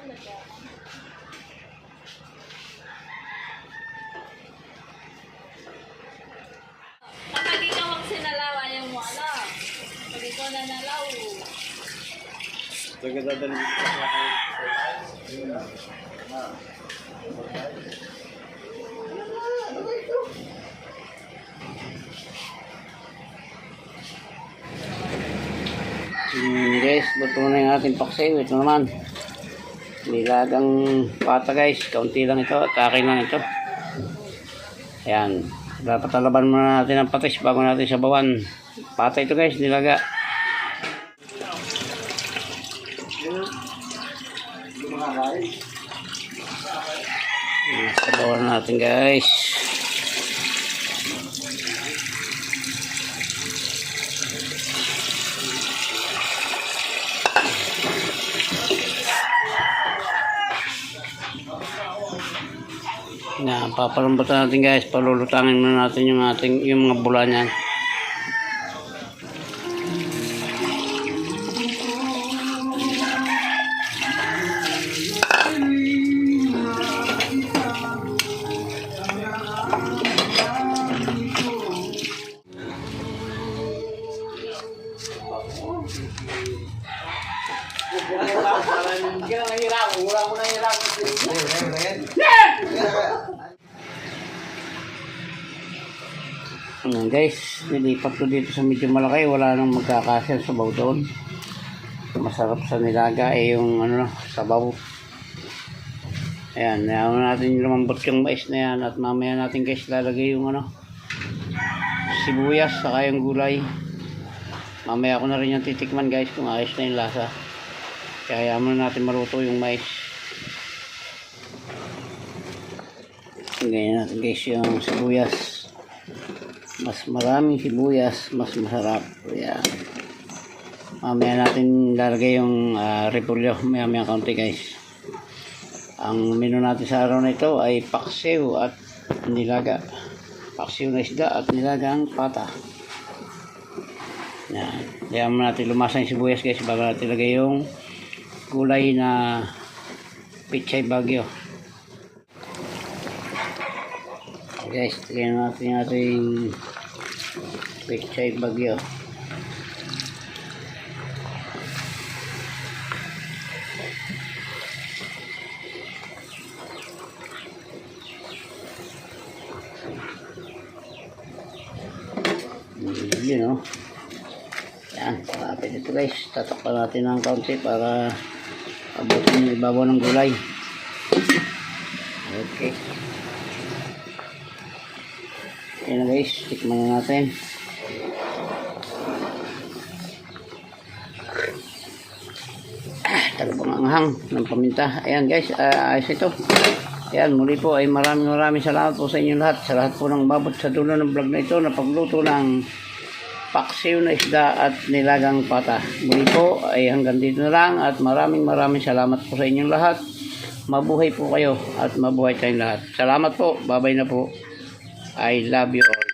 Kapag ikaw ang sinalaw, ayaw mo alam. Pag ikaw na nalaw. Taga-dadalhin dito sa guys, luto na yung ating paksiw. Ito naman nilagang pata guys, kaunti lang ito at akin lang ito. Ayan, dapat talaban muna natin ang patis bago natin sabawan. Pata ito guys, nilaga. Sabawan natin guys. Na papalambutan natin guys, palulutangin muna natin yung mga bula niyan. Ayan guys, nilipat ko dito sa medyo malaki, wala nang magkakasya sa sabaw doon. Masarap sa nilaga yung sabaw. Ayan, nayaman natin lumambot yung mais na yan at mamaya natin guys lalagay yung sibuyas saka yung gulay. Mamaya ko na rin yung titikman guys kung ayos na yung lasa. Kaya yaman natin maluto yung mais. Ganyan natin guys yung sibuyas. Mas maraming sibuyas, mas masarap. Ayan. Mamaya natin lalagay yung repolyo. Maya kaunti guys. Ang menu natin sa araw na ito ay paksiw at nilaga. Paksiw na isda at nilagang pata. Ayan. Kaya natin lumasa yung sibuyas guys bago natin lagay yung gulay na pichay bagyo. Guys, tignan natin yung ating pichay bagyo. Yun yan, malapit ito guys. Tatakpan natin ng kaunti para abutin yung ibabaw ng gulay. Okay. Ayan na guys, tikman na natin. Talabang anghang ng paminta. Ayan guys, ayos ito. Ayan, muli po ay maraming salamat po sa inyong lahat. Sa lahat po ng babot sa dulo ng vlog na ito na pagluto ng paksiw na isda at nilagang pata. Muli po ay hanggang dito na lang at maraming salamat po sa inyong lahat. Mabuhay po kayo at mabuhay tayong lahat. Salamat po. Bye-bye na po. I love you all.